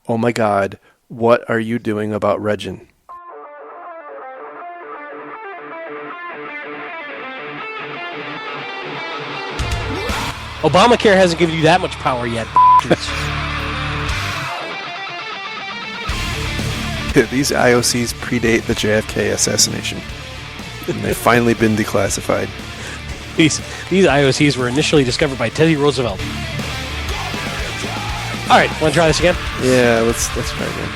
Oh my God, what are you doing about Regin? Obamacare hasn't given you that much power yet. These IOCs predate the JFK assassination. And they've finally been declassified. These IOCs were initially discovered by Teddy Roosevelt. All right, want to try this again? Yeah, let's try again.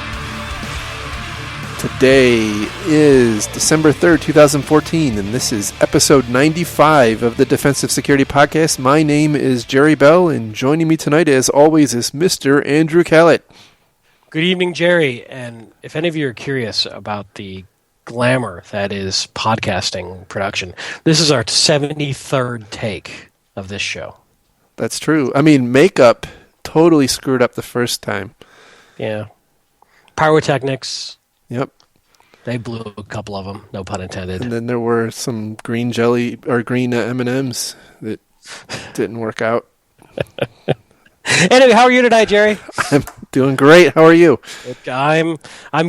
Today is December 3rd, 2014, and this is episode 95 of the Defensive Security Podcast. My name is Jerry Bell, and joining me tonight, as always, is Mr. Andrew Callett. Good evening, Jerry. And if any of you are curious about the glamour that is podcasting production, this is our 73rd take of this show. That's true. I mean, makeup totally screwed up the first time. Yeah. Pyrotechnics. Yep. They blew a couple of them, no pun intended. And then there were some green jelly or green M&Ms that didn't work out. Anyway, how are you tonight, Jerry? I'm doing great. How are you? I'm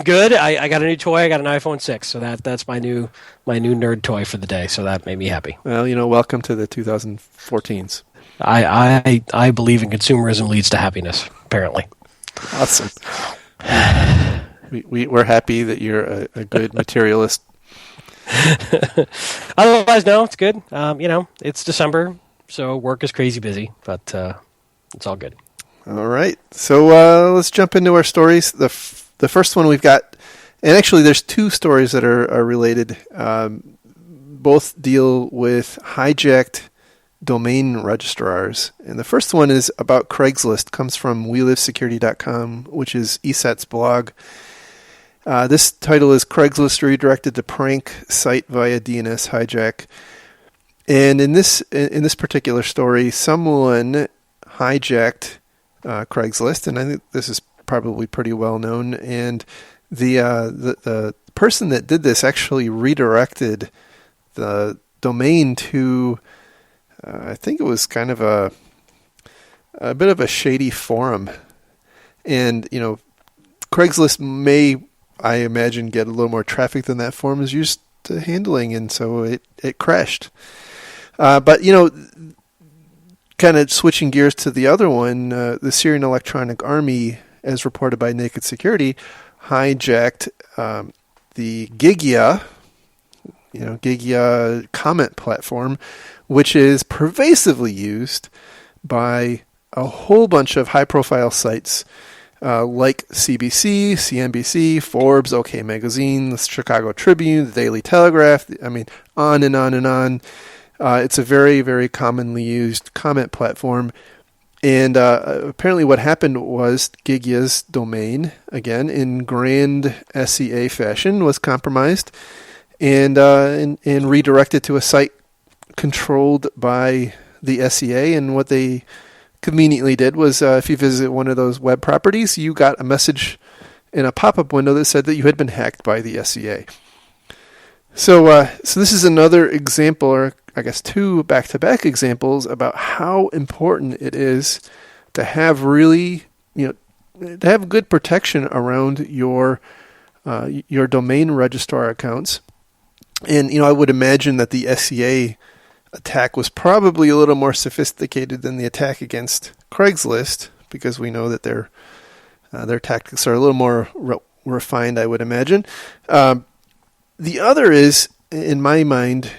good. I got a new toy. I got an iPhone 6, so that's my new nerd toy for the day. So that made me happy. Well, welcome to the 2014s. I believe in consumerism leads to happiness. Apparently. Awesome. We're happy that you're a good materialist. Otherwise, no, it's good. It's December, so work is crazy busy, but it's all good. All right. So let's jump into our stories. The first one we've got, and actually there's two stories that are related. Both deal with hijacked domain registrars. And the first one is about Craigslist. Comes from WeLiveSecurity.com, which is ESET's blog. This title is Craigslist Redirected to Prank Site via DNS Hijack. And in this particular story, someone hijacked Craigslist, and I think this is probably pretty well known. And the person that did this actually redirected the domain to, I think it was kind of a bit of a shady forum. And Craigslist may, I imagine, get a little more traffic than that forum is used to handling, and so it crashed. But kind of switching gears to the other one, the Syrian Electronic Army, as reported by Naked Security, hijacked the Gigya comment platform, which is pervasively used by a whole bunch of high-profile sites like CBC, CNBC, Forbes, OK Magazine, the Chicago Tribune, the Daily Telegraph. I mean, on and on and on. It's a very, very commonly used comment platform. And apparently what happened was Gigya's domain, again, in grand SEA fashion, was compromised and redirected to a site controlled by the SEA. And what they conveniently did was, if you visit one of those web properties, you got a message in a pop-up window that said that you had been hacked by the SEA. So this is another example, or I guess two back-to-back examples about how important it is to have really, to have good protection around your domain registrar accounts. And I would imagine that the SEA attack was probably a little more sophisticated than the attack against Craigslist, because we know that their tactics are a little more refined, I would imagine. The other is, in my mind,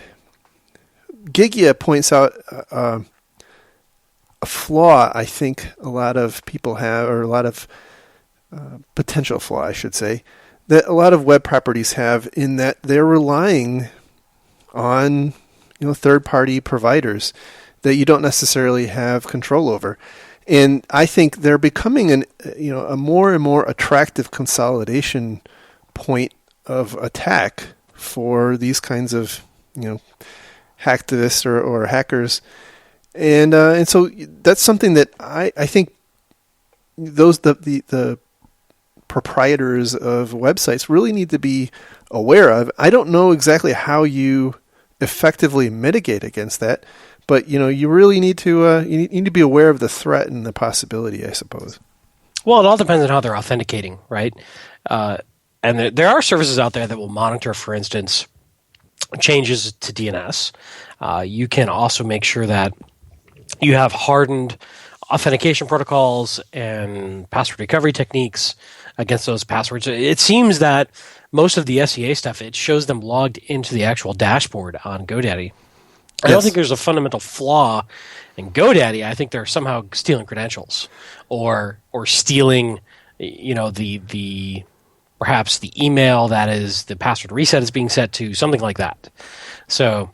Gigya points out a flaw I think a lot of people have, or a lot of potential flaw, I should say, that a lot of web properties have, in that they're relying on third-party providers that you don't necessarily have control over. And I think they're becoming a more and more attractive consolidation point of attack for these kinds of hacktivists or hackers, and so that's something that I think the proprietors of websites really need to be aware of. I don't know exactly how you effectively mitigate against that, but you really need to you need to be aware of the threat and the possibility, I suppose. Well, it all depends on how they're authenticating, right? And there are services out there that will monitor, for instance, changes to DNS. You can also make sure that you have hardened authentication protocols and password recovery techniques against those passwords. It seems that most of the SEA stuff, it shows them logged into the actual dashboard on GoDaddy. I don't think there's a fundamental flaw in GoDaddy. I think they're somehow stealing credentials or stealing, the perhaps the email that is the password reset is being set to, something like that. So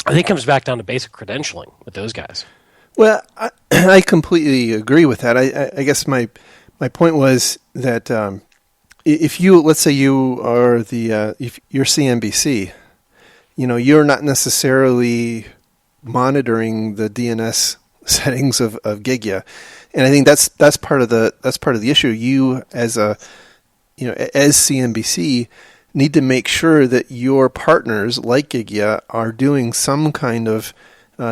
I think it comes back down to basic credentialing with those guys. Well, I completely agree with that. I guess my point was that if you, let's say you are if you're CNBC, you're not necessarily monitoring the DNS settings of Gigya, and I think that's part of the issue. You as as CNBC need to make sure that your partners like Gigya are doing some kind of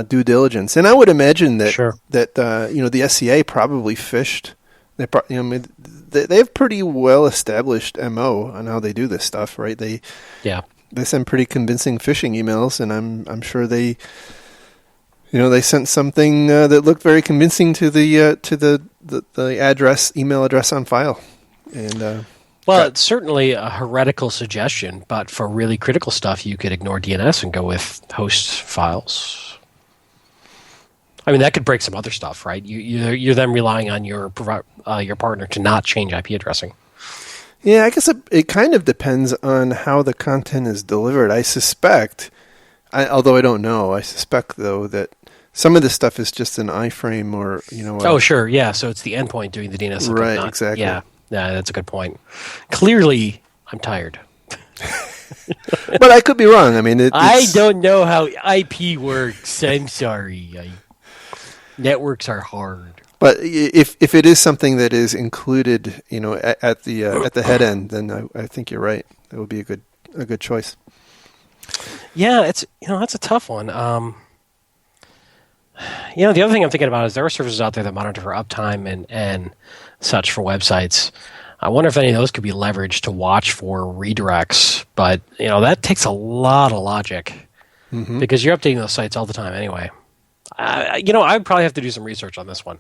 due diligence, and I would imagine that the SCA probably fished. They have pretty well established MO on how they do this stuff, right? They send pretty convincing phishing emails, and I'm sure they sent something that looked very convincing to the email address on file, and. Well, it's certainly a heretical suggestion, but for really critical stuff, you could ignore DNS and go with host files. I mean, that could break some other stuff, right? You're then relying on your partner to not change IP addressing. Yeah, I guess it kind of depends on how the content is delivered. I suspect, although I don't know, I suspect though that some of this stuff is just an iframe or oh, sure, yeah. So it's the endpoint doing the DNS. Right, exactly. Yeah, that's a good point. Clearly, I'm tired. But I could be wrong. I mean, I don't know how IP works. I'm sorry. Networks are hard. But if it is something that is included, at the head end, then I think you're right. That would be a good choice. Yeah, it's that's a tough one. The other thing I'm thinking about is there are services out there that monitor for uptime and such for websites. I wonder if any of those could be leveraged to watch for redirects, but that takes a lot of logic because you're updating those sites all the time anyway. I would probably have to do some research on this one.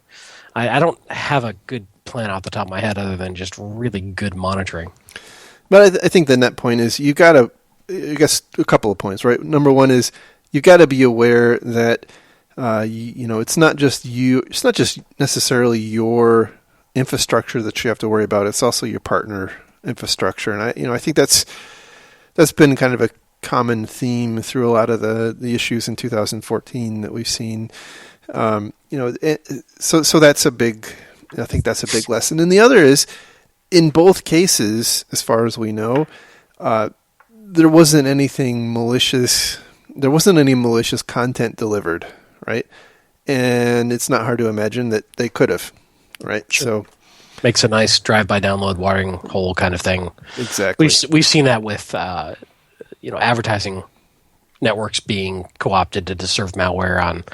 I don't have a good plan off the top of my head other than just really good monitoring. But I think the net point is you got to, I guess, a couple of points, right? Number one is you got to be aware that it's not just you. It's not just necessarily your infrastructure that you have to worry about. It's also your partner infrastructure, and I think that's been kind of a common theme through a lot of the issues in 2014 that we've seen. So that's a big. I think that's a big lesson. And the other is, in both cases, as far as we know, there wasn't anything malicious. There wasn't any malicious content delivered, right? And it's not hard to imagine that they could have, right? Sure. So makes a nice drive-by download watering hole kind of thing. Exactly. We've seen that with advertising networks being co-opted to serve malware on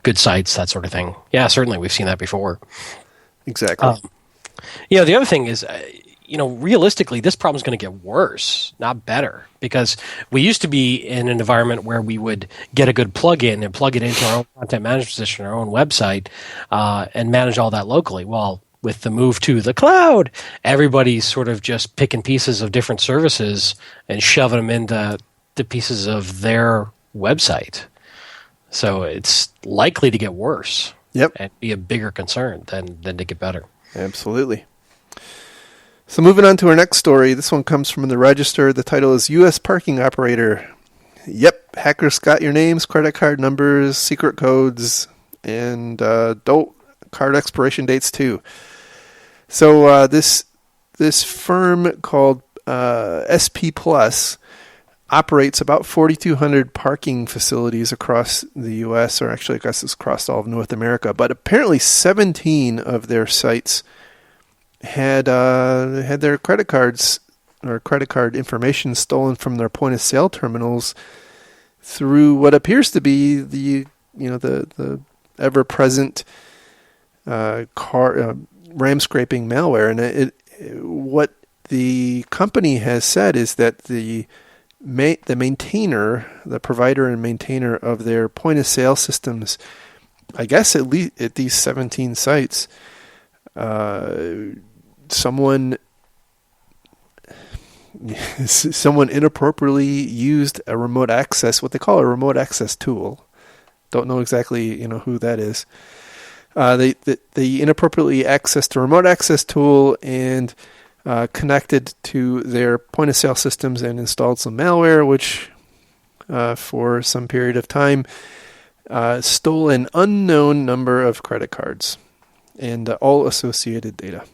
good sites, that sort of thing. Yeah, certainly we've seen that before. Exactly. The other thing is, realistically, this problem is going to get worse, not better, because we used to be in an environment where we would get a good plug-in and plug it into our own content management system, our own website, and manage all that locally. Well, with the move to the cloud, everybody's sort of just picking pieces of different services and shoving them into the pieces of their website. So it's likely to get worse. Yep. And be a bigger concern than to get better. Absolutely. So moving on to our next story. This one comes from the Register. The title is U.S. Parking Operator. Yep, hackers got your names, credit card numbers, secret codes, and card expiration dates too. So this firm called SP Plus operates about 4,200 parking facilities across the U.S., or actually I guess it's across all of North America. But apparently 17 of their sites had their credit cards or credit card information stolen from their point of sale terminals through what appears to be the ever present RAM scraping malware. And what the company has said is that the maintainer, the provider and maintainer of their point of sale systems, I guess at least at these 17 sites, someone inappropriately used a remote access, what they call a remote access tool. Don't know exactly, who that is. They inappropriately accessed a remote access tool and connected to their point of sale systems and installed some malware, which for some period of time stole an unknown number of credit cards and all associated data.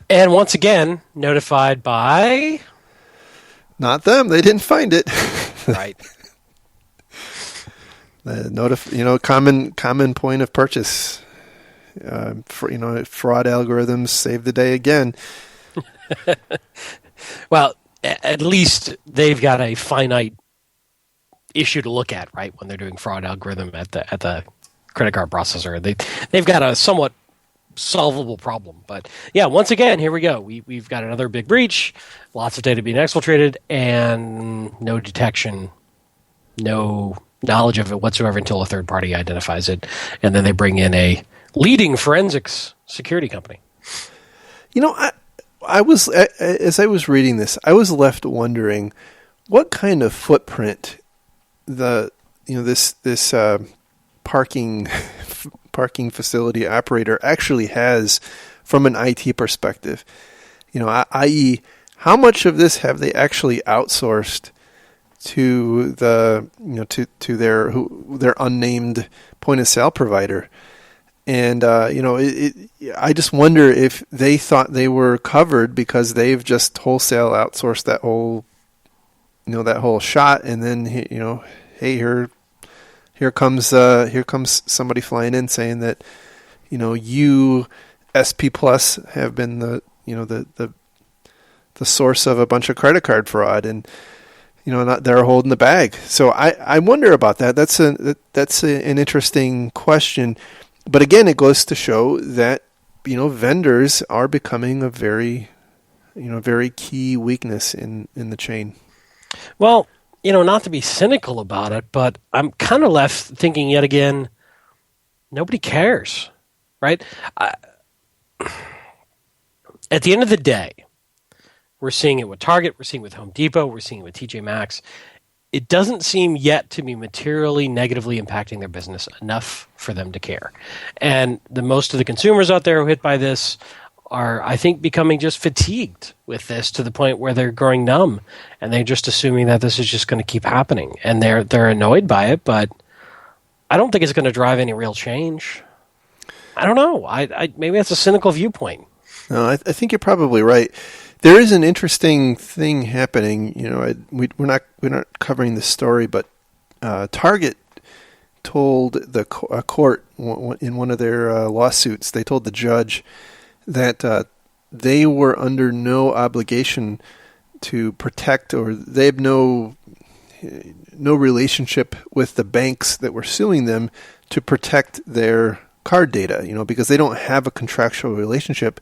And once again, notified by... Not them. They didn't find it. Right. Common point of purchase. Fraud algorithms save the day again. Well, at least they've got a finite issue to look at, right? When they're doing fraud algorithm at the credit card processor, they've got a somewhat solvable problem. But yeah, once again, here we go. We've got another big breach, lots of data being exfiltrated, and no detection, no knowledge of it whatsoever until a third party identifies it, and then they bring in a leading forensics security company. I was, as I was reading this, I was left wondering what kind of footprint this parking facility operator actually has from an IT perspective. I.e., how much of this have they actually outsourced to to their unnamed point of sale provider? And I just wonder if they thought they were covered because they've just wholesale outsourced that whole shot, and then hey, here comes somebody flying in saying that you SP Plus have been the source of a bunch of credit card fraud, and they're holding the bag. So I wonder about that. That's an interesting question. But again, it goes to show that vendors are becoming a very key weakness in the chain. Well, not to be cynical about it, but I'm kind of left thinking yet again, nobody cares, right? At the end of the day, we're seeing it with Target, we're seeing it with Home Depot, we're seeing it with TJ Maxx. It doesn't seem yet to be materially negatively impacting their business enough for them to care. And most of the consumers out there who are hit by this are, I think, becoming just fatigued with this to the point where they're growing numb, and they're just assuming that this is just going to keep happening. And they're annoyed by it, but I don't think it's going to drive any real change. I don't know. I maybe that's a cynical viewpoint. No, I think you're probably right. There is an interesting thing happening. We're not covering the story, but Target told a court in one of their lawsuits. They told the judge that they were under no obligation to protect, or they have no relationship with the banks that were suing them to protect their card data. Because they don't have a contractual relationship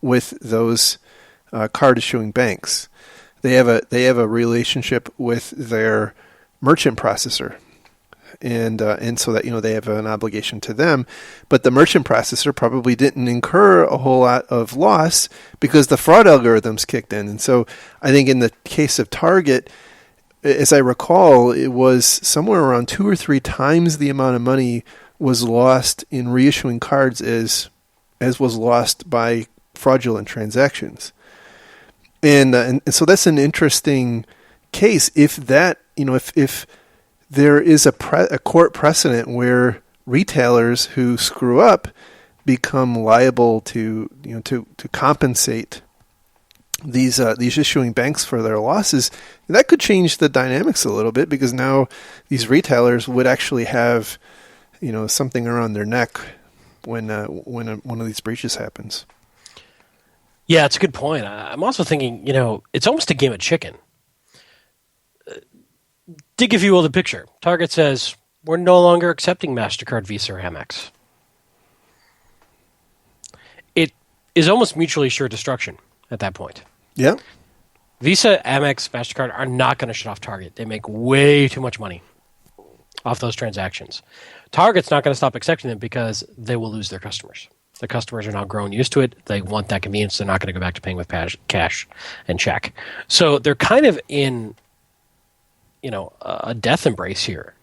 with those card issuing banks. They have a relationship with their merchant processor, and so that they have an obligation to them. But the merchant processor probably didn't incur a whole lot of loss because the fraud algorithms kicked in. And so I think in the case of Target, as I recall, it was somewhere around 2 or 3 times the amount of money was lost in reissuing cards as was lost by fraudulent transactions. And so that's an interesting case. If that, if there is a court precedent where retailers who screw up become liable to compensate these issuing banks for their losses, that could change the dynamics a little bit, because now these retailers would actually have something around their neck when one of these breaches happens. Yeah, it's a good point. I'm also thinking, it's almost a game of chicken. Dig, if you will, the picture. Target says, we're no longer accepting MasterCard, Visa, or Amex. is almost mutually assured destruction at that point. Yeah. Visa, Amex, MasterCard are not going to shut off Target. They make way too much money off those transactions. Target's not going to stop accepting them because they will lose their customers. The customers are now grown used to it. They want that convenience. They're not going to go back to paying with cash and check. So they're kind of in, a death embrace here.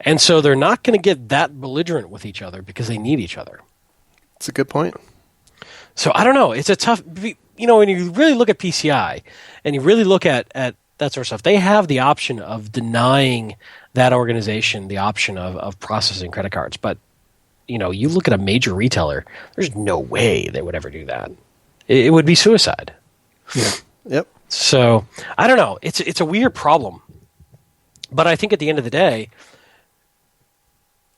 And so they're not going to get that belligerent with each other because they need each other. That's a good point. So I don't know. It's a tough, when you really look at PCI and you really look at that sort of stuff, they have the option of denying that organization the option of processing credit cards. But, you look at a major retailer, there's no way they would ever do that. It would be suicide. Yeah. Yep. So I don't know. It's a weird problem. But I think at the end of the day,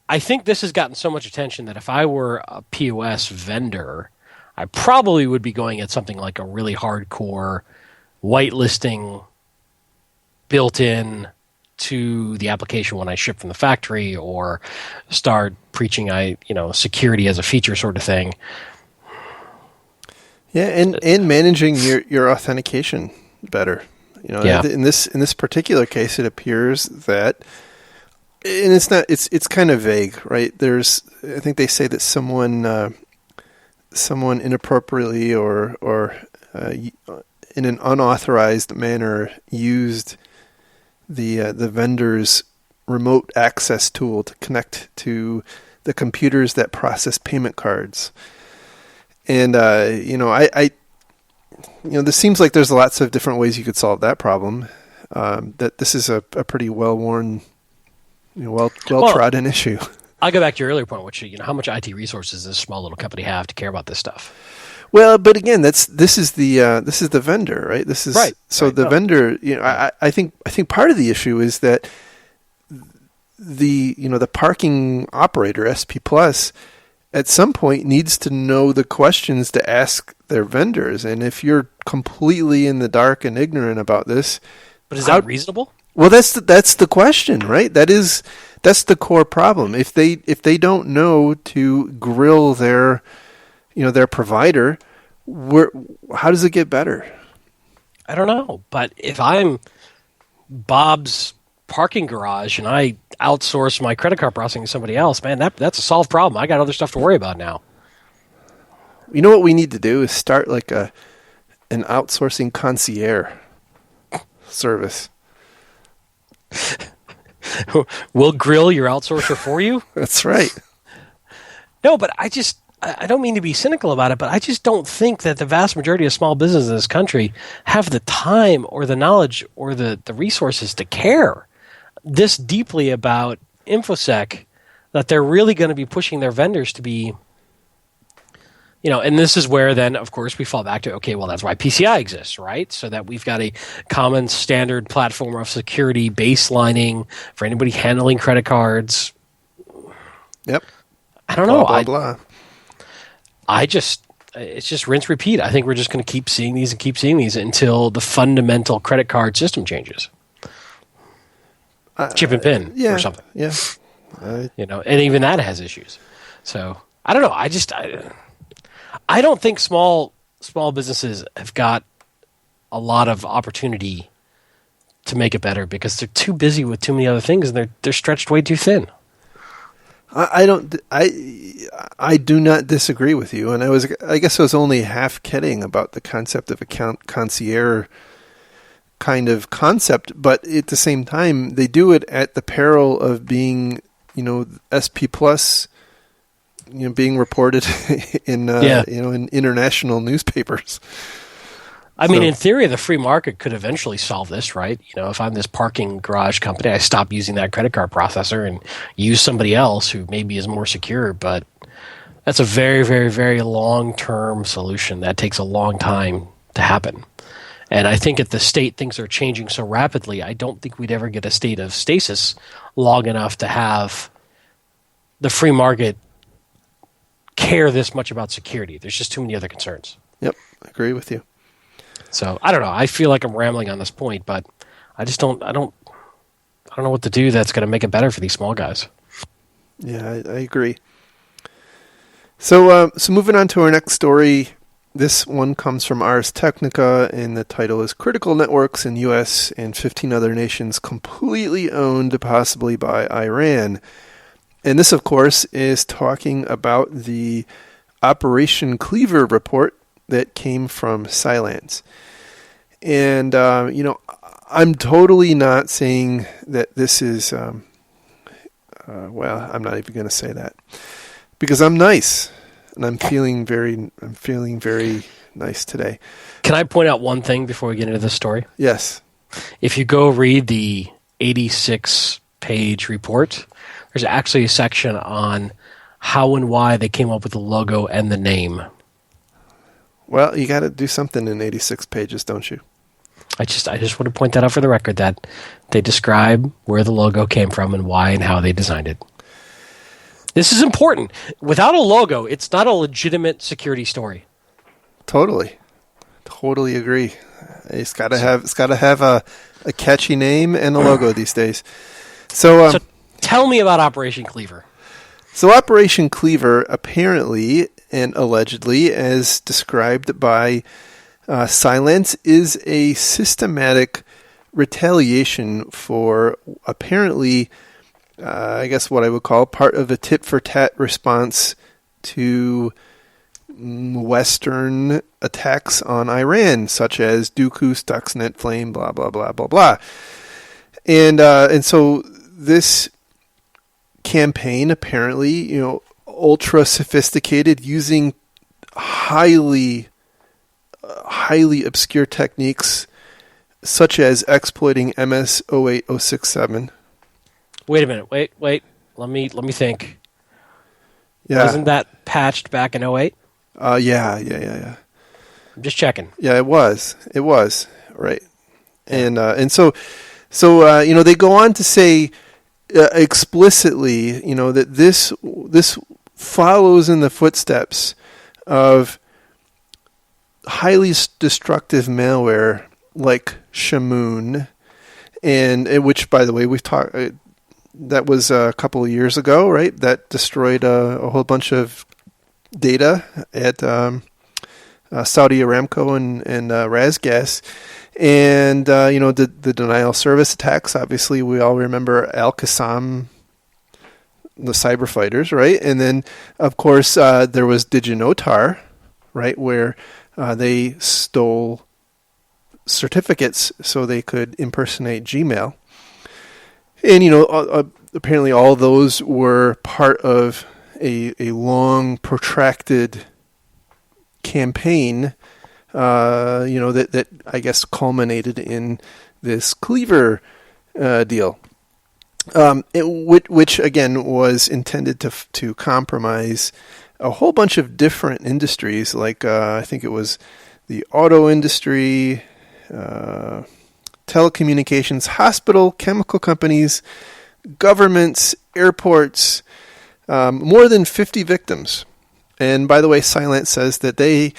I think this has gotten so much attention that if I were a POS vendor, I probably would be going at something like a really hardcore whitelisting built in to the application when I ship from the factory, or start preaching security as a feature sort of thing. Yeah, and managing your authentication better. In this particular case, it appears that, and it's kind of vague, right? I think they say that someone inappropriately or in an unauthorized manner used the vendor's remote access tool to connect to the computers that process payment cards. And this seems like there's lots of different ways you could solve that problem. That this is a pretty well-worn, well-trodden issue. I'll go back to your earlier point, which how much IT resources does a small little company have to care about this stuff? Well, but again, this is the vendor, right? This is right. So right. The vendor, I think part of the issue is that the parking operator, SP Plus, at some point needs to know the questions to ask their vendors. And if you're completely in the dark and ignorant about this, but is that reasonable? Well, that's the question, right? That's the core problem. If they don't know to grill their provider, how does it get better? I don't know. But if I'm Bob's parking garage and I outsource my credit card processing to somebody else, man, that's a solved problem. I got other stuff to worry about now. You know what we need to do is start like an outsourcing concierge service. We'll grill your outsourcer for you? That's right. No, but I don't mean to be cynical about it, but I just don't think that the vast majority of small businesses in this country have the time or the knowledge or the resources to care this deeply about InfoSec, that they're really going to be pushing their vendors to be, and this is where then, of course, we fall back to, okay, well, that's why PCI exists, right? So that we've got a common standard platform of security baselining for anybody handling credit cards. Yep. I don't know. Blah, blah, blah. It's just rinse, repeat. I think we're just going to keep seeing these until the fundamental credit card system changes. Chip and pin or something. Yeah. And even that has issues. So I don't know. I don't think small businesses have got a lot of opportunity to make it better because they're too busy with too many other things and they're stretched way too thin. I do not disagree with you, and I guess I was only half kidding about the concept of a concierge kind of concept, but at the same time, they do it at the peril of being, SP Plus, being reported in in international newspapers. I mean, in theory, the free market could eventually solve this, right? If I'm this parking garage company, I stop using that credit card processor and use somebody else who maybe is more secure. But that's a very, very, very long-term solution. That takes a long time to happen. And I think at the state things are changing so rapidly, I don't think we'd ever get a state of stasis long enough to have the free market care this much about security. There's just too many other concerns. Yep, I agree with you. So I don't know. I feel like I'm rambling on this point, but I don't know what to do that's going to make it better for these small guys. Yeah, I agree. So moving on to our next story, This one comes from Ars Technica, and the title is Critical Networks in U.S. and 15 Other Nations Completely Owned, Possibly by Iran. And this, of course, is talking about the Operation Cleaver report that came from Cylance. And, I'm totally not saying that this is, I'm not even going to say that. Because I'm nice. And I'm feeling very nice today. Can I point out one thing before we get into this story? Yes. If you go read the 86-page report, there's actually a section on how and why they came up with the logo and the name. Well, you got to do something in 86 pages, don't you? I just want to point that out for the record, that they describe where the logo came from and why and how they designed it. This is important. Without a logo, it's not a legitimate security story. Totally agree. It's got to have a catchy name and a logo these days. So tell me about Operation Cleaver. So Operation Cleaver, apparently and allegedly, as described by Cylance, is a systematic retaliation for apparently, I guess what I would call part of a tit-for-tat response to Western attacks on Iran, such as Dooku, Stuxnet, Flame, blah, blah, blah, blah, blah. And so this campaign, apparently, ultra sophisticated, using highly obscure techniques, such as exploiting MS-08067. Wait a minute. Wait. Let me think. Yeah. Wasn't that patched back in 08? Yeah. I'm just checking. Yeah, it was. Right. And so they go on to say explicitly, that this follows in the footsteps of highly destructive malware like Shamoon, and which, by the way, we've talked. That was a couple of years ago, right? That destroyed a whole bunch of data at Saudi Aramco and Razgas. And, the denial of service attacks, obviously, we all remember Al-Qassam, the cyber fighters, right? And then, of course, there was DigiNotar, right, where they stole certificates so they could impersonate Gmail. And, apparently all those were part of a long, protracted campaign, that I guess culminated in this Cleaver deal, which again was intended to compromise a whole bunch of different industries, like I think it was the auto industry, telecommunications, hospital, chemical companies, governments, airports, more than 50 victims. And by the way, Cylance says that they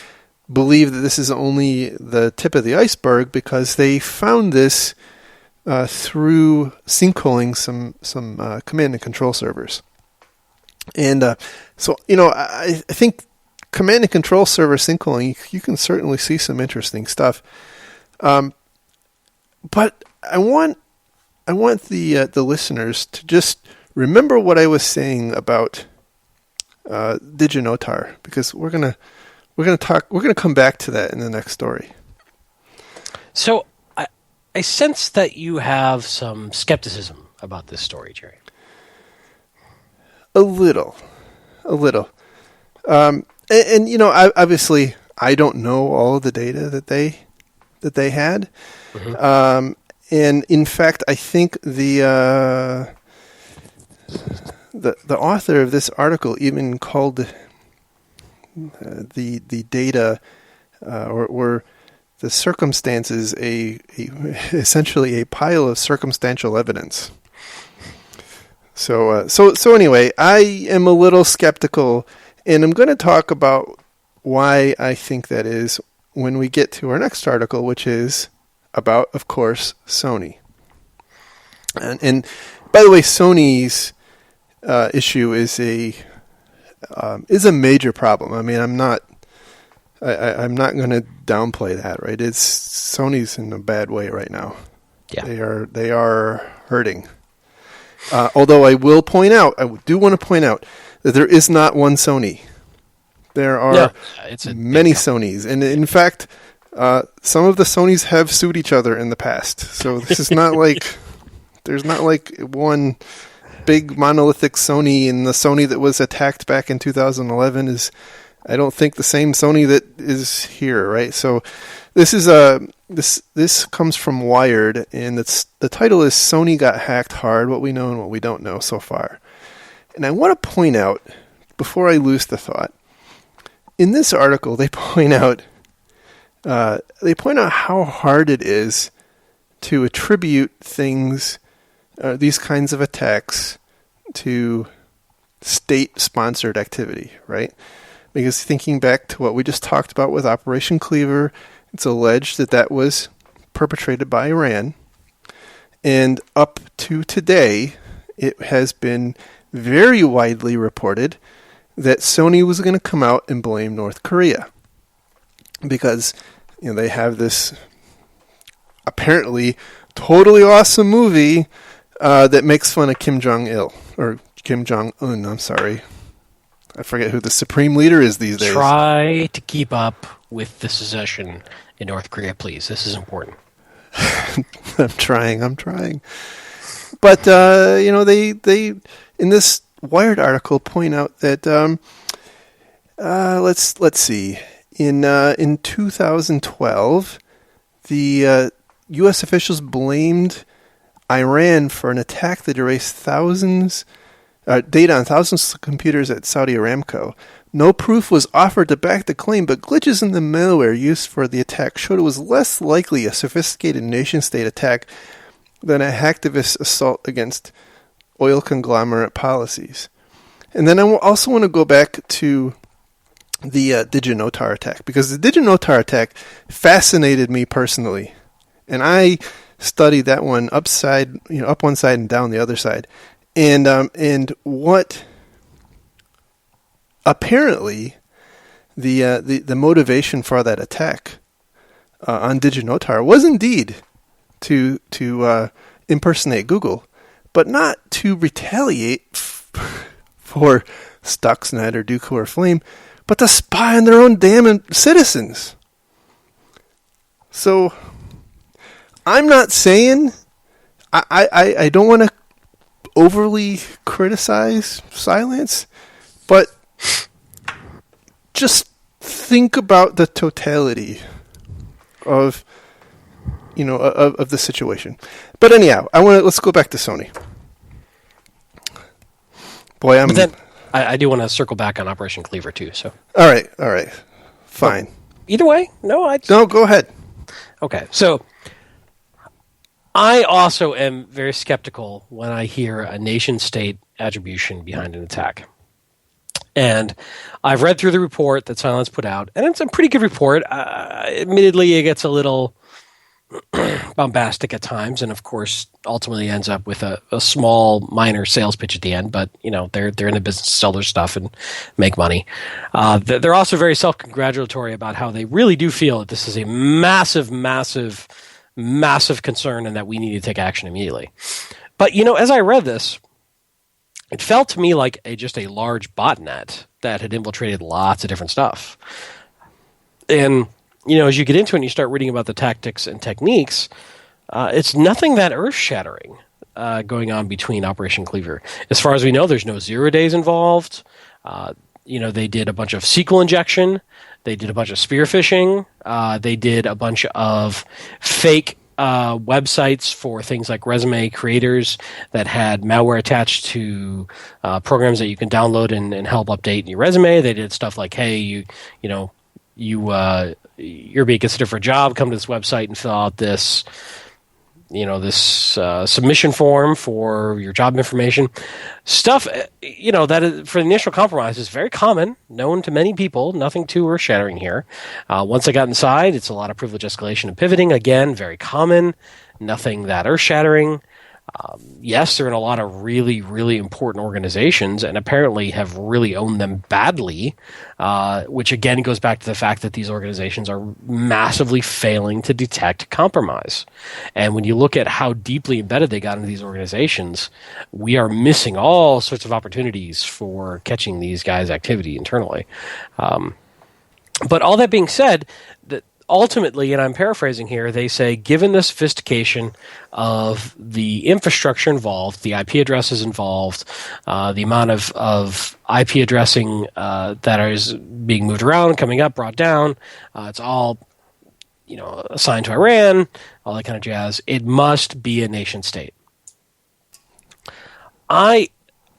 believe that this is only the tip of the iceberg because they found this through sinkholing some command and control servers. And so I think command and control server sinkholing, you can certainly see some interesting stuff. But I want the listeners to just remember what I was saying about DigiNotar, because we're gonna come back to that in the next story. So I sense that you have some skepticism about this story, Jerry. A little. And obviously I don't know all of the data that they had. Mm-hmm. And in fact, I think the author of this article even called the data or the circumstances essentially a pile of circumstantial evidence. So anyway, I am a little skeptical, and I'm going to talk about why I think that is when we get to our next article, which is about, of course, Sony. And by the way, Sony's issue is a major problem. I mean, I'm not I'm not going to downplay that, right? Sony's in a bad way right now. Yeah. They are hurting. Although I do want to point out that there is not one Sony. There are many Sonys, and in fact, some of the Sonys have sued each other in the past. So this is not like there's not like one big monolithic Sony, and the Sony that was attacked back in 2011 is, I don't think, the same Sony that is here, right? So this is this comes from Wired, and the title is "Sony Got Hacked Hard: What We Know and What We Don't Know So Far." And I want to point out, before I lose the thought, in this article they point out how hard it is to attribute things, these kinds of attacks, to state-sponsored activity, right? Because thinking back to what we just talked about with Operation Cleaver, it's alleged that was perpetrated by Iran. And up to today, it has been very widely reported that Sony was going to come out and blame North Korea. Because they have this apparently totally awesome movie that makes fun of Kim Jong-il, or Kim Jong-un, I'm sorry. I forget who the supreme leader is these days. Try to keep up with the secession in North Korea, please. This is important. I'm trying. But, they in this Wired article point out that, let's see, in 2012, the U.S. officials blamed Iran for an attack that erased data on thousands of computers at Saudi Aramco. No proof was offered to back the claim, but glitches in the malware used for the attack showed it was less likely a sophisticated nation-state attack than a hacktivist assault against oil conglomerate policies. And then I also want to go back to the DigiNotar attack, because the DigiNotar attack fascinated me personally. And I studied that one up one side and down the other side. And what apparently the motivation for that attack on DigiNotar was indeed to impersonate Google, but not to retaliate for Stuxnet or Duqu or Flame, but to spy on their own damn citizens. So I'm not saying I don't want to overly criticize Cylance, but just think about the totality of the situation. But anyhow, let's go back to Sony. Boy, But then I do want to circle back on Operation Cleaver too. So all right, fine. But either way, no, go ahead. Okay, so I also am very skeptical when I hear a nation-state attribution behind an attack. And I've read through the report that Cylance put out, and it's a pretty good report. Admittedly, it gets a little bombastic at times, and of course, ultimately ends up with a small, minor sales pitch at the end. But they're in the business to sell their stuff and make money. They're also very self-congratulatory about how they really do feel that this is a massive, massive, massive concern, and that we need to take action immediately. But as I read this, it felt to me like just a large botnet that had infiltrated lots of different stuff. And as you get into it and you start reading about the tactics and techniques, it's nothing that earth-shattering going on between Operation Cleaver. As far as we know, there's no 0 days involved. They did a bunch of SQL injection. They did a bunch of spear phishing. They did a bunch of fake websites for things like resume creators that had malware attached to programs that you can download and help update your resume. They did stuff like, hey, you're being considered for a job, come to this website and fill out this submission form for your job information. Stuff, that is, for the initial compromise is very common, known to many people, nothing too earth-shattering here. Once I got inside, it's a lot of privilege escalation and pivoting. Again, very common, nothing that earth-shattering. Yes, they're in a lot of really, really important organizations and apparently have really owned them badly, which again goes back to the fact that these organizations are massively failing to detect compromise. And when you look at how deeply embedded they got into these organizations, we are missing all sorts of opportunities for catching these guys' activity internally. But all that being said, ultimately, and I'm paraphrasing here, they say, given the sophistication of the infrastructure involved, the IP addresses involved, the amount of IP addressing that is being moved around, coming up, brought down, it's all assigned to Iran, all that kind of jazz. It must be a nation state. I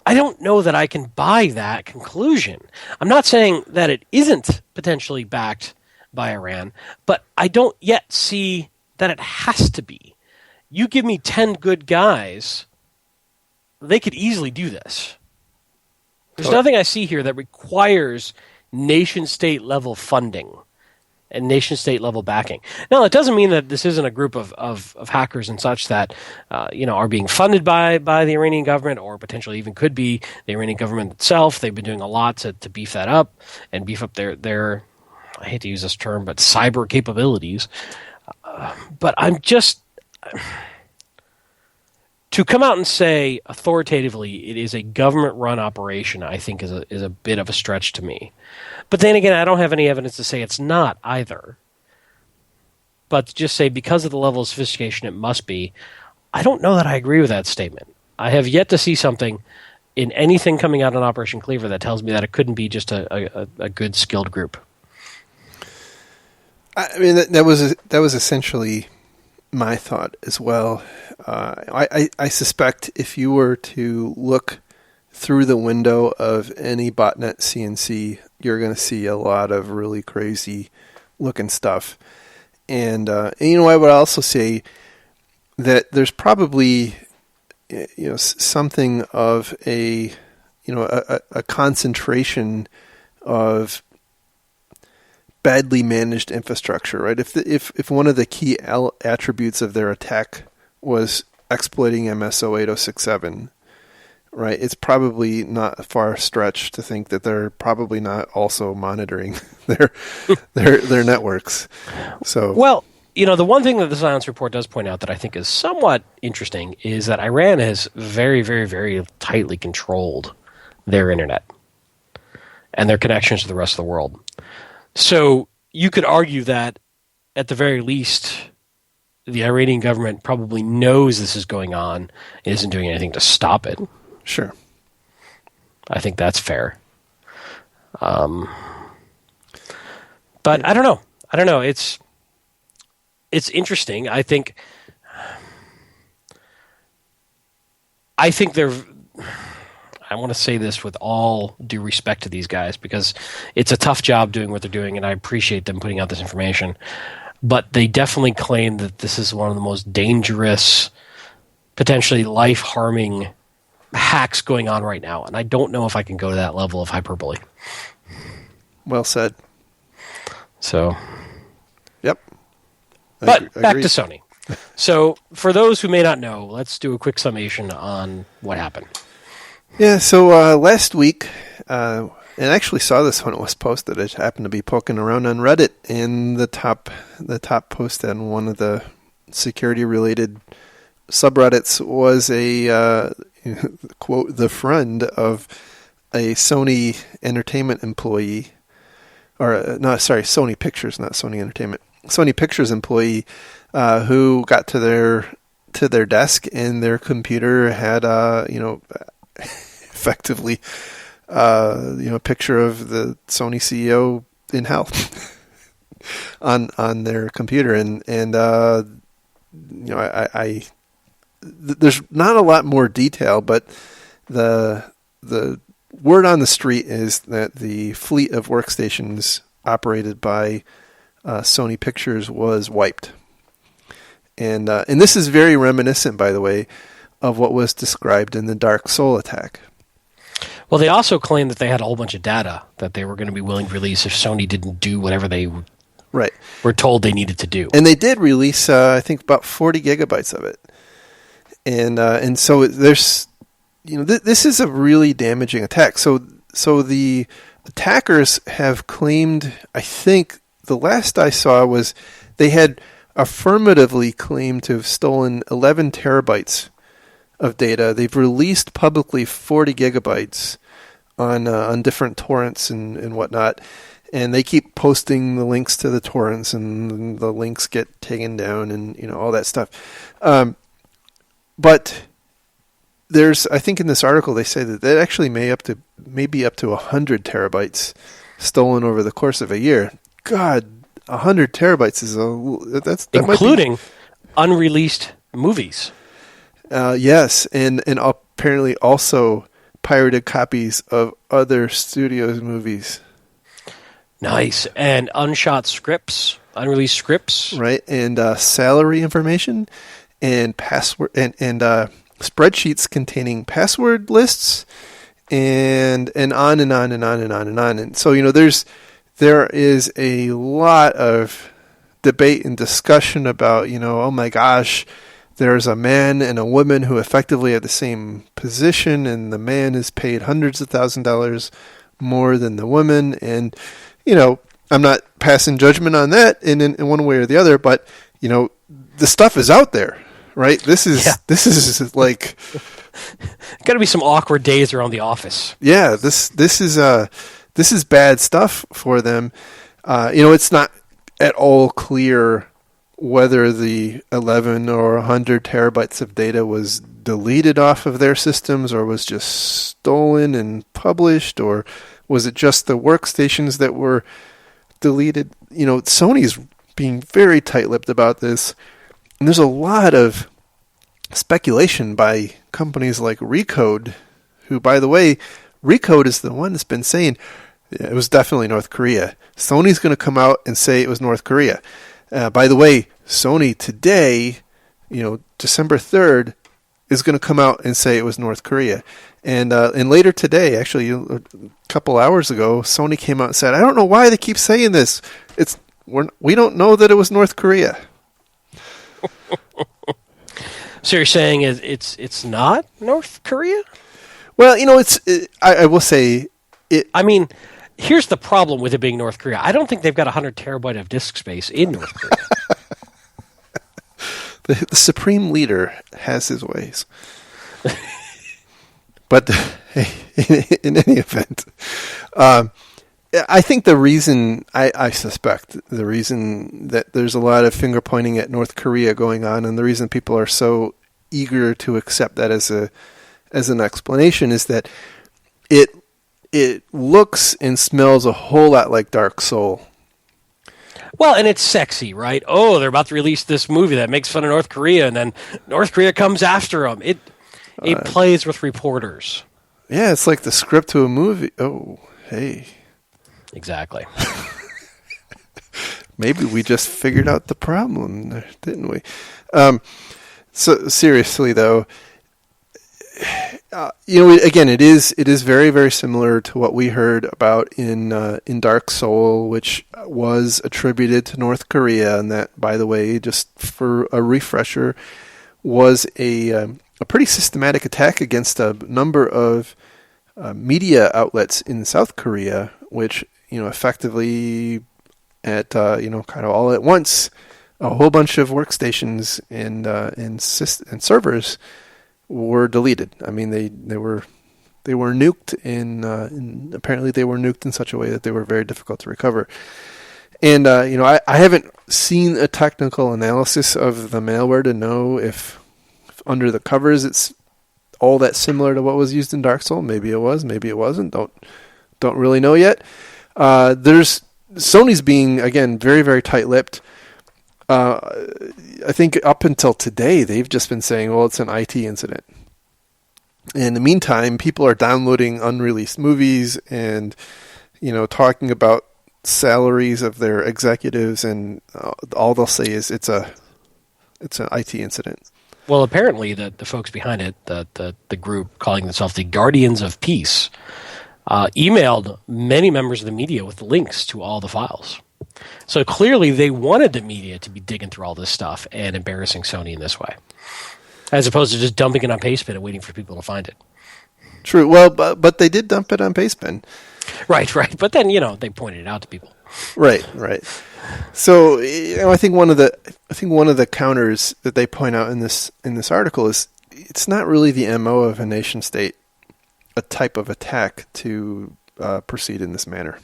don't know that I can buy that conclusion. I'm not saying that it isn't potentially backed by Iran, but I don't yet see that it has to be. You give me 10 good guys, they could easily do this. There's nothing I see here that requires nation-state level funding and nation-state level backing. Now, it doesn't mean that this isn't a group of hackers and such that are being funded by the Iranian government, or potentially even could be the Iranian government itself. They've been doing a lot to beef that up and beef up their I hate to use this term, but cyber capabilities. But I'm just... To come out and say authoritatively it is a government-run operation, I think is a bit of a stretch to me. But then again, I don't have any evidence to say it's not either. But to just say because of the level of sophistication it must be, I don't know that I agree with that statement. I have yet to see something in anything coming out on Operation Cleaver that tells me that it couldn't be just a good, skilled group. I mean, that was essentially my thought as well. I suspect if you were to look through the window of any botnet CNC, you're going to see a lot of really crazy looking stuff. And I would also say that there's probably something of a concentration of badly managed infrastructure, right? If one of the key attributes of their attack was exploiting MSO 8067, right, it's probably not a far stretch to think that they're probably not also monitoring their networks. So, well, the one thing that the Silence Report does point out that I think is somewhat interesting is that Iran has very, very, very tightly controlled their internet and their connections to the rest of the world. So you could argue that, at the very least, the Iranian government probably knows this is going on and isn't doing anything to stop it. Sure. I think that's fair. But I don't know. It's interesting. I think they're... I want to say this with all due respect to these guys because it's a tough job doing what they're doing, and I appreciate them putting out this information. But they definitely claim that this is one of the most dangerous, potentially life-harming hacks going on right now, and I don't know if I can go to that level of hyperbole. Well said. So, yep. But back to Sony. So, for those who may not know, let's do a quick summation on what happened. Yeah, so last week, and I actually saw this when it was posted. I happened to be poking around on Reddit, and the top post on one of the security-related subreddits was a quote, the friend of a Sony Entertainment employee, Sony Pictures, not Sony Entertainment, Sony Pictures employee, who got to their desk and their computer had effectively a picture of the Sony CEO in hell on their computer, and there's not a lot more detail, but the word on the street is that the fleet of workstations operated by Sony Pictures was wiped, and this is very reminiscent, by the way, of what was described in the Dark Soul attack. Well, they also claimed that they had a whole bunch of data that they were going to be willing to release if Sony didn't do whatever they were told they needed to do. And they did release, I think, about 40 gigabytes of it. And so there's, this is a really damaging attack. So the attackers have claimed, I think the last I saw was they had affirmatively claimed to have stolen 11 terabytes of data. They've released publicly 40 gigabytes on different torrents and whatnot. And they keep posting the links to the torrents, and the links get taken down, and all that stuff. But there's, I think in this article they say that actually maybe up to 100 terabytes stolen over the course of a year. God, 100 terabytes is that including unreleased movies. Yes, and apparently also pirated copies of other studios' movies. Nice. And unshot scripts, unreleased scripts. Right, and salary information, and password, and spreadsheets containing password lists, and on and on and on and on and on. And so, there is a lot of debate and discussion about, oh my gosh, there's a man and a woman who effectively have the same position, and the man is paid hundreds of $1,000s more than the woman. And I'm not passing judgment on that in one way or the other, but the stuff is out there, right? This is like got to be some awkward days around the office. Yeah, this is bad stuff for them. It's not at all clear whether the 11 or 100 terabytes of data was deleted off of their systems, or was just stolen and published, or was it just the workstations that were deleted? Sony's being very tight-lipped about this. And there's a lot of speculation by companies like Recode, who, by the way, Recode is the one that's been saying it was definitely North Korea. Sony's going to come out and say it was North Korea. By the way, Sony today, December 3rd, is going to come out and say it was North Korea. And later today, actually a couple hours ago, Sony came out and said, I don't know why they keep saying this. We don't know that it was North Korea. So you're saying it's not North Korea? Well, I will say it. I mean, here's the problem with it being North Korea. I don't think they've got 100 terabyte of disk space in North Korea. The supreme leader has his ways. But in any event, I think the reason, I suspect, the reason that there's a lot of finger pointing at North Korea going on, and the reason people are so eager to accept that as an explanation, is that it looks and smells a whole lot like Dark Soul. Well, and it's sexy, right? Oh, they're about to release this movie that makes fun of North Korea, and then North Korea comes after them. It plays with reporters. Yeah, it's like the script to a movie. Oh, hey. Exactly. Maybe we just figured out the problem, didn't we? So seriously, though, again, it is very, very similar to what we heard about in Dark Soul, which was attributed to North Korea, and that, by the way, just for a refresher, was a pretty systematic attack against a number of media outlets in South Korea, which effectively at kind of all at once, a whole bunch of workstations and servers were deleted. I mean, they were nuked, and apparently they were nuked in such a way that they were very difficult to recover. And I haven't seen a technical analysis of the malware to know if under the covers it's all that similar to what was used in Dark Soul. Maybe it was, maybe it wasn't. Don't really know yet. Sony's being, again, very, very tight-lipped. I think up until today, they've just been saying, well, it's an IT incident. In the meantime, people are downloading unreleased movies and, talking about salaries of their executives, and all they'll say is it's an IT incident. Well, apparently the folks behind it, the group calling themselves the Guardians of Peace, emailed many members of the media with links to all the files. So clearly they wanted the media to be digging through all this stuff and embarrassing Sony in this way. as opposed to just dumping it on Pastebin and waiting for people to find it. True. Well, but they did dump it on Pastebin. Right. But then they pointed it out to people. Right. So I think one of the counters that they point out in this article is it's not really the MO of a nation state, a type of attack to proceed in this manner,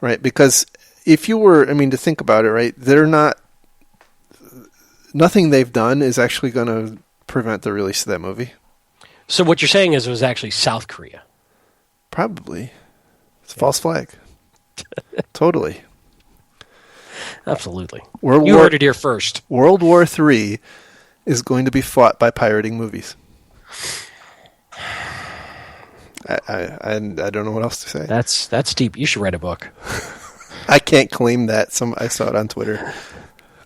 right? Because if you were, to think about it, right, nothing they've done is actually going to prevent the release of that movie. So what you're saying is it was actually South Korea. Probably. It's a false flag. Totally. Absolutely. You heard it here first. World War III is going to be fought by pirating movies. I don't know what else to say. That's deep. You should write a book. I can't claim that. I saw it on Twitter.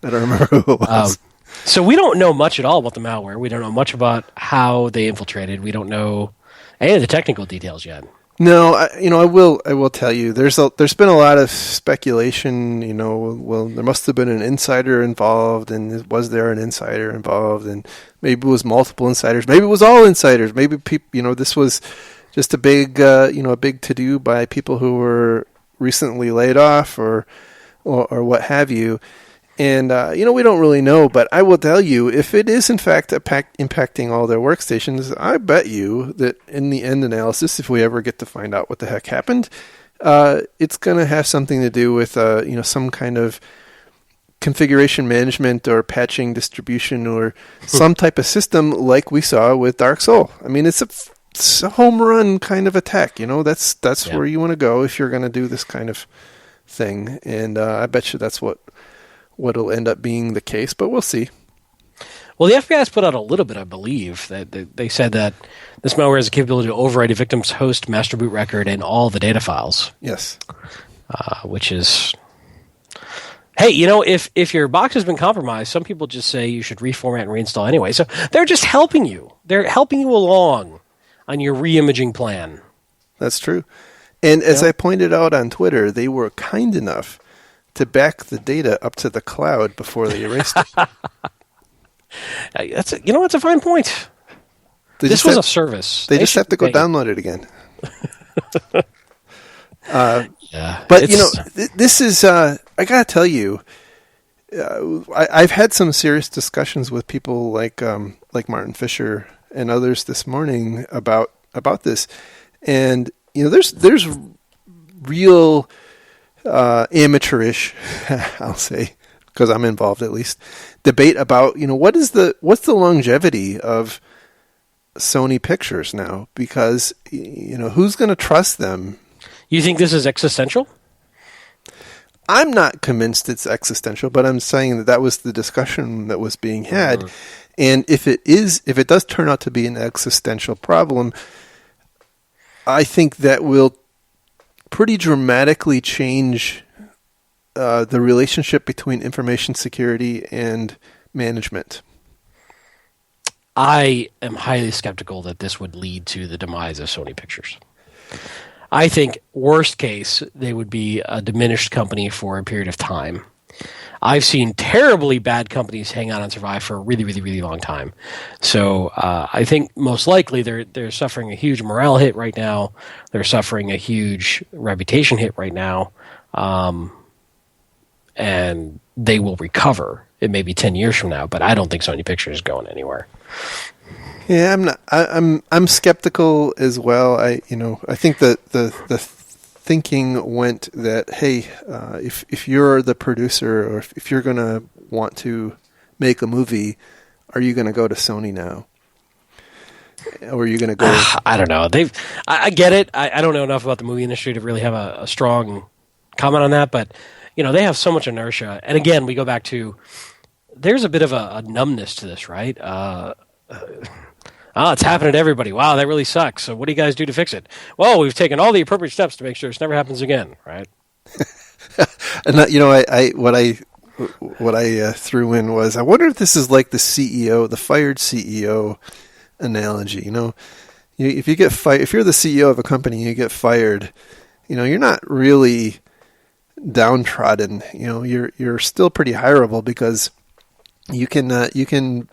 I don't remember who it was. So we don't know much at all about the malware. We don't know much about how they infiltrated. We don't know any of the technical details yet. No, I will tell you. There's been a lot of speculation. Well, there must have been an insider involved, and was there an insider involved? And maybe it was multiple insiders. Maybe it was all insiders. Maybe people. This was just a big, a big to do by people who were recently laid off or what have you. And, we don't really know, but I will tell you, if it is in fact impacting all their workstations, I bet you that in the end analysis, if we ever get to find out what the heck happened, it's going to have something to do with, some kind of configuration management or patching distribution or some type of system like we saw with Dark Soul. It's a home run kind of attack. That's where you want to go if you're going to do this kind of thing. And I bet you that's what'll end up being the case, but we'll see. Well, the FBI has put out a little bit, I believe, that they said that this malware has the capability to overwrite a victim's host master boot record and all the data files. Yes. Which is, hey, if your box has been compromised, some people just say you should reformat and reinstall anyway. So they're just helping you. They're helping you along on your re-imaging plan. That's true. And as I pointed out on Twitter, they were kind enough to back the data up to the cloud before they erased it. It's a fine point. This was a service. They just have to go download it again. Yeah, but this is. I gotta tell you, I've had some serious discussions with people like Martin Fisher and others this morning about this, and there's real. Amateurish, I'll say, because I'm involved at least, debate about what's the longevity of Sony Pictures now, because who's going to trust them? You think this is existential? I'm not convinced it's existential, but I'm saying that was the discussion that was being had, and if it does turn out to be an existential problem, I think that will pretty dramatically change the relationship between information security and management. I am highly skeptical that this would lead to the demise of Sony Pictures. I think, worst case, they would be a diminished company for a period of time. I've seen terribly bad companies hang on and survive for a really, really, really long time. So I think most likely they're suffering a huge morale hit right now. They're suffering a huge reputation hit right now. And they will recover. It may be 10 years from now, but I don't think Sony Pictures is going anywhere. Yeah, I'm not. I'm skeptical as well. I think that the thinking went that, hey, if you're the producer or if you're going to want to make a movie, are you going to go to Sony now? Or are you going to go... I don't know. I get it. I don't know enough about the movie industry to really have a strong comment on that, but they have so much inertia. And again, we go back to, there's a bit of a numbness to this, right? It's happening to everybody. Wow, that really sucks. So what do you guys do to fix it? Well, we've taken all the appropriate steps to make sure this never happens again, right? And what I threw in was, I wonder if this is like the fired CEO analogy. If you get fired, if you're the CEO of a company and you get fired, you're not really downtrodden. You're still pretty hireable because you can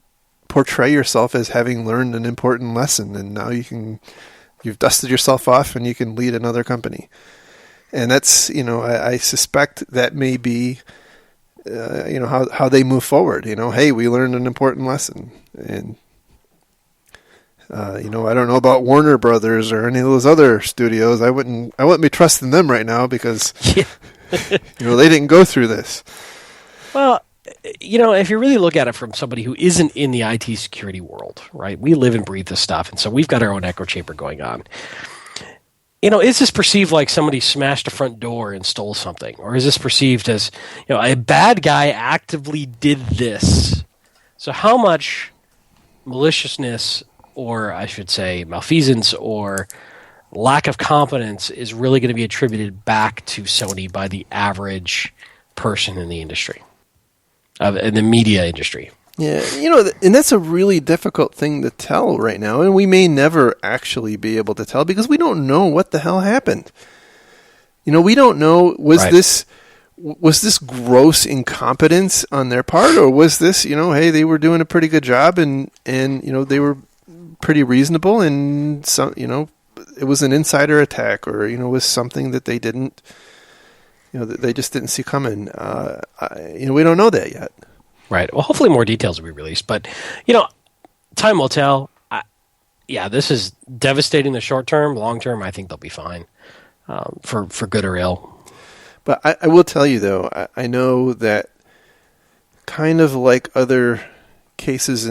portray yourself as having learned an important lesson, and now you've dusted yourself off and you can lead another company. And that's, I suspect that may be, how they move forward. Hey, we learned an important lesson. And, I don't know about Warner Brothers or any of those other studios. I wouldn't be trusting them right now because, they didn't go through this. Well, if you really look at it from somebody who isn't in the IT security world, right? We live and breathe this stuff, and so we've got our own echo chamber going on. Is this perceived like somebody smashed a front door and stole something? Or is this perceived as, a bad guy actively did this? So how much maliciousness, or I should say malfeasance, or lack of competence is really going to be attributed back to Sony by the average person in the industry, in the media industry? Yeah, and that's a really difficult thing to tell right now, and we may never actually be able to tell because we don't know what the hell happened. We don't know, was this gross incompetence on their part, or was this, hey, they were doing a pretty good job and they were pretty reasonable, and some, it was an insider attack, or was something that they didn't, that they just didn't see coming. We don't know that yet. Right. Well, hopefully more details will be released. But, time will tell. This is devastating in the short term. Long term, I think they'll be fine for good or ill. But I will tell you, though, I know that kind of like other cases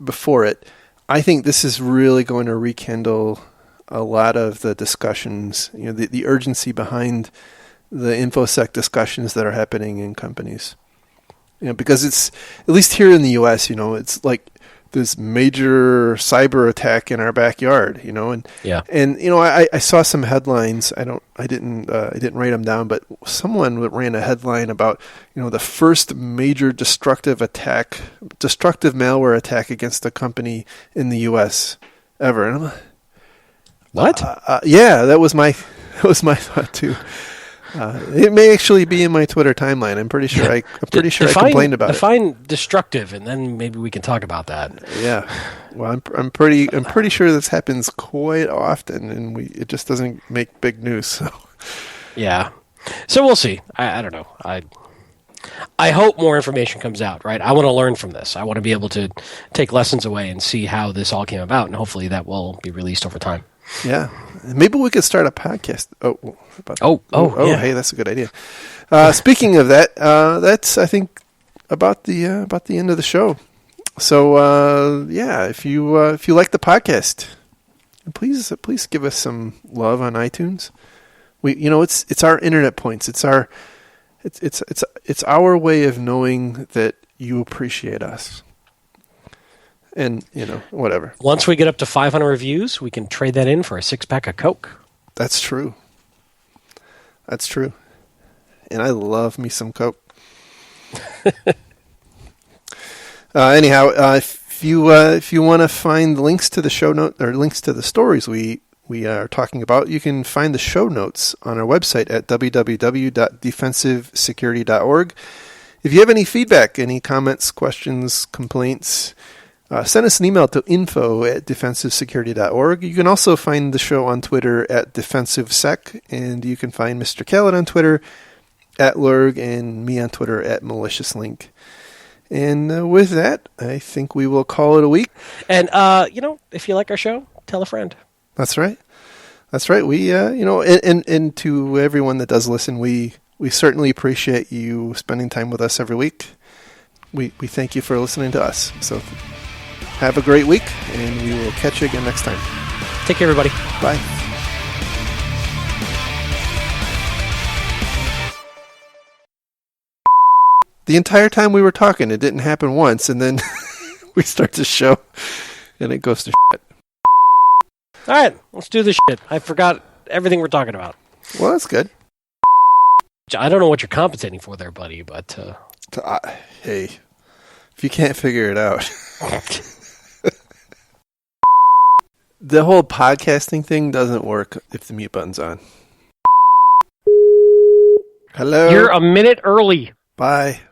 before it, I think this is really going to rekindle a lot of the discussions, the urgency behind the InfoSec discussions that are happening in companies. Because it's, at least here in the U.S., it's like this major cyber attack in our backyard, and I saw some headlines. I didn't write them down, but someone ran a headline about, the first major destructive malware attack against a company in the U.S. ever. And I'm like, what? Yeah, that was my thought too. It may actually be in my Twitter timeline. I'm pretty sure I complained about it. Define destructive, and then maybe we can talk about that. Yeah. Well, I'm pretty sure this happens quite often, and it just doesn't make big news. So. Yeah. So we'll see. I don't know. I hope more information comes out. Right. I want to learn from this. I want to be able to take lessons away and see how this all came about, and hopefully that will be released over time. Yeah. Maybe we could start a podcast. Yeah. Hey, that's a good idea. Speaking of that, that's, I think, about the end of the show. So if you like the podcast, please give us some love on iTunes. It's our internet points. It's our way of knowing that you appreciate us. And, whatever. Once we get up to 500 reviews, we can trade that in for a 6-pack of Coke. That's true. And I love me some Coke. Anyhow, if you want to find links to the show note or links to the stories we are talking about, you can find the show notes on our website at www.defensivesecurity.org. If you have any feedback, any comments, questions, complaints, send us an email to info@defensivesecurity.org. You can also find the show on Twitter at DefensiveSec, and you can find Mr. Khaled on Twitter at Lurg, and me on Twitter at MaliciousLink. And with that, I think we will call it a week. And, if you like our show, tell a friend. That's right. We, and to everyone that does listen, we certainly appreciate you spending time with us every week. We thank you for listening to us. So have a great week, and we will catch you again next time. Take care, everybody. Bye. The entire time we were talking, it didn't happen once, and then we start the show, and it goes to shit. All right, let's do this shit. I forgot everything we're talking about. Well, that's good. I don't know what you're compensating for there, buddy, but... Hey, if you can't figure it out... The whole podcasting thing doesn't work if the mute button's on. Hello? You're a minute early. Bye.